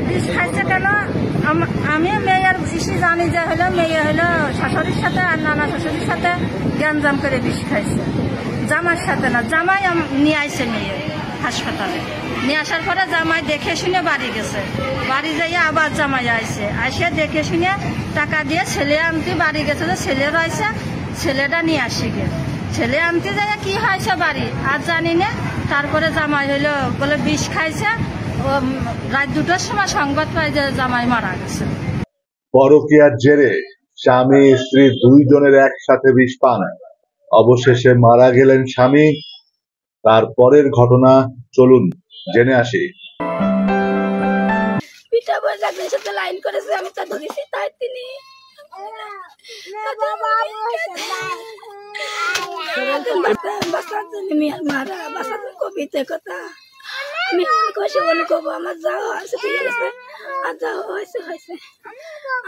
বিষ খাইছে কেন? আমি মেয়ের ইসি জানি যে হলো মেয়ে হলো শাশুড়ির সাথে আর নানা শাশুড়ির সাথে গ্যাঞ্জাম করে বিষ খাইছে। জামাইয়ের সাথে না, জামাই নিয়ে আসছে মেয়ে হাসপাতালে। নিয়ে আসার পরে জামাই দেখে শুনে বাড়ি গেছে। বাড়ি যাইয়া আবার জামাই আইসে দেখে শুনে টাকা দিয়ে ছেলে আনতে বাড়ি গেছে। ছেলে রয়েছে, ছেলেটা নিয়ে আসি গে। ছেলে আনতে যাইয়া কি হয়েছে বাড়ি আর জানি না। তারপরে জামাই হইলো বলে বিষ খাইছে। রাত 2টার সময় সংবাদ পাই যে জামাই মারা গেছে। পরকীয়ার জেরে স্বামী স্ত্রী দুইজনের একসাথে বিষ পান, অবশেষে মারা গেলেন স্বামী। তারপরের ঘটনা চলুন জেনে আসি। পিতা বৈজাগ্রের সাথে লাইন করেছে, আমি তা ধরেছি, তাই তিনি মারা বাসাতে কবিতে কথা আমি কষে মনে করবো আমার যাওয়া আছে ঠিক আছে। আর যাওয়া হয়েছে হয়েছে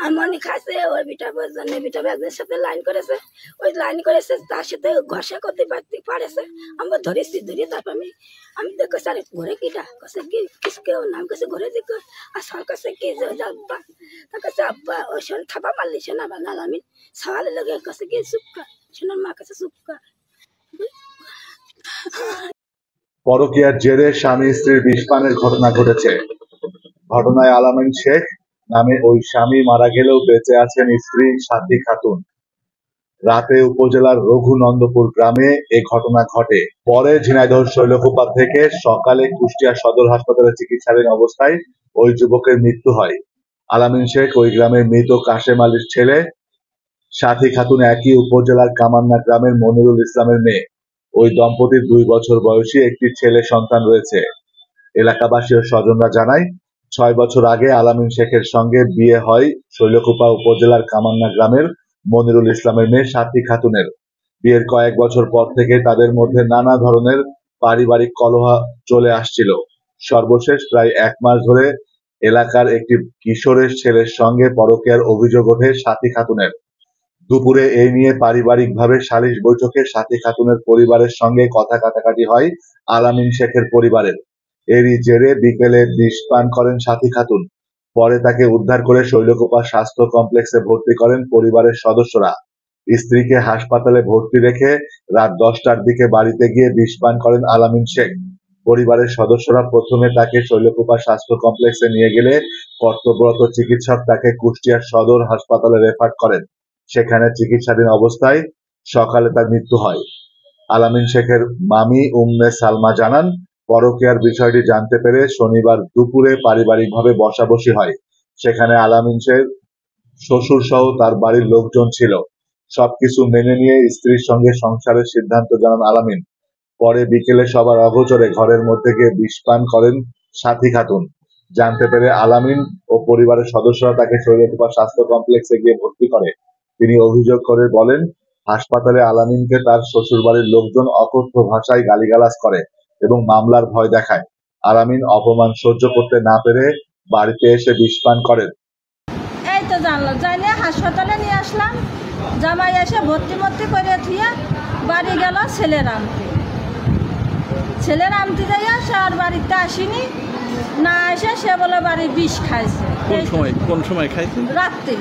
আর মনে খাইছে ওই বিটা জন্য বিটা ব্যাগের সাথে লাইন করেছে। ওই লাইন করেছে তার সাথে ঘষা করতে পারেছে। আমরা ধরেছি ধরে তারপর আমি দেখো স্যার ঘরে কিটা কাছে কি কিসকে নাম কাছে ঘরে দেখো আর স্যার কাছে কি আব্বা তার কাছে আব্বা ওই শোন থাপা মারলি শোনা বানাল আমি সওয়ালের লগে কাছে কি সুপকা শোনার মা কাছে সুপকা। পরকীয়ার জেরে স্বামী স্ত্রীর বিষ পানের ঘটনা ঘটেছে। ঘটনায় আলামিন শেখ নামে ওই স্বামী মারা গেলেও বেঁচে আছেন স্ত্রী সাথী খাতুন। রাতে উপজেলার রঘুনন্দপুর গ্রামে এ ঘটনা ঘটে। পরে ঝিনাইদহ শৈলকুপা থেকে সকালে কুষ্টিয়া সদর হাসপাতালে চিকিৎসাধীন অবস্থায় ওই যুবকের মৃত্যু হয়। আলামিন শেখ ওই গ্রামের মৃত কাশেম আলীর ছেলে, সাথী খাতুন একই উপজেলার কামান্না গ্রামের মনিরুল ইসলামের মেয়ে। ওই দম্পতির 2 বছর বয়সী একটি ছেলে সন্তান রয়েছে। এলাকাবাসী ও স্বজনরা জানায় 6 বছর আগে আলামিন শেখের সঙ্গে বিয়ে হয় শৈলকুপা উপজেলার কামান্না গ্রামের মনিরুল ইসলামের মেয়ে সাথী খাতুনের। বিয়ের কয়েক বছর পর থেকে তাদের মধ্যে নানা ধরনের পারিবারিক কলহ চলে আসছিল। সর্বশেষ প্রায় 1 মাস ধরে এলাকার একটি কিশোরের ছেলের সঙ্গে পরকীয়ার অভিযোগ ওঠে সাথী খাতুনের। দুপুরে এই নিয়ে পারিবারিকভাবে সালিশ বৈঠকে সাথী খাতুনের পরিবারের সঙ্গে কথা কাটাকাটি হয় আলামিন শেখের পরিবারের। এরই জেরে বিকেলে বিষ পান করেন সাথী খাতুন। পরে তাকে উদ্ধার করে শৈলকুপা স্বাস্থ্য কমপ্লেক্সে ভর্তি করেন পরিবারের সদস্যরা। স্ত্রীকে হাসপাতালে ভর্তি রেখে রাত 10টার দিকে বাড়িতে গিয়ে বিষ পান করেন আলামিন শেখ। পরিবারের সদস্যরা প্রথমে তাকে শৈলকুপা স্বাস্থ্য কমপ্লেক্সে নিয়ে গেলে কর্তব্যরত চিকিৎসক তাকে কুষ্টিয়া সদর হাসপাতালে রেফার করেন। সেখানে চিকিৎসাধীন অবস্থায় সকালে তার মৃত্যু হয়। আলামিন শেখের মামি উম্মে সালমা জানান, পরকীয়ার বিষয়টি জানতে পেরে শনিবার দুপুরে পারিবারিকভাবে বসাবসি হয়। সেখানে আলামিন শেখ শ্বশুর সহ তার বাড়ির লোকজন ছিল। সবকিছু মেনে নিয়ে স্ত্রীর সঙ্গে সংসারের সিদ্ধান্ত জানান আলামিন। পরে বিকেলে সবার অগোচরে ঘরের মধ্যে গিয়ে বিষ পান করেন সাথী খাতুন। জানতে পেরে আলামিন ও পরিবারের সদস্যরা তাকে শৈলকুপা স্বাস্থ্য কমপ্লেক্সে গিয়ে ভর্তি করে। তিনি অভিযোগ করে বলেন, হাসপাতালে আলামিনকে তার শ্বশুরবাড়ির লোকজন অকথ্য ভাষায় গালিগালাজ করে এবং মামলার ভয় দেখায়। আলামিন অপমান সহ্য করতে না পেরে বাড়িতে এসে বিষ পান করেন। এই তো জানলো জানে হাসপাতালে নিয়ে আসলাম। জামাই এসে ভর্তি করে থুয়ে বাড়ি গেল ছেলের আনতে যাইয়া সে আর বাড়িতে আসেনি। না এসে সে বলে বাড়ি বিষ খাইছে। কোন সময় খাইছে? রাত্রে।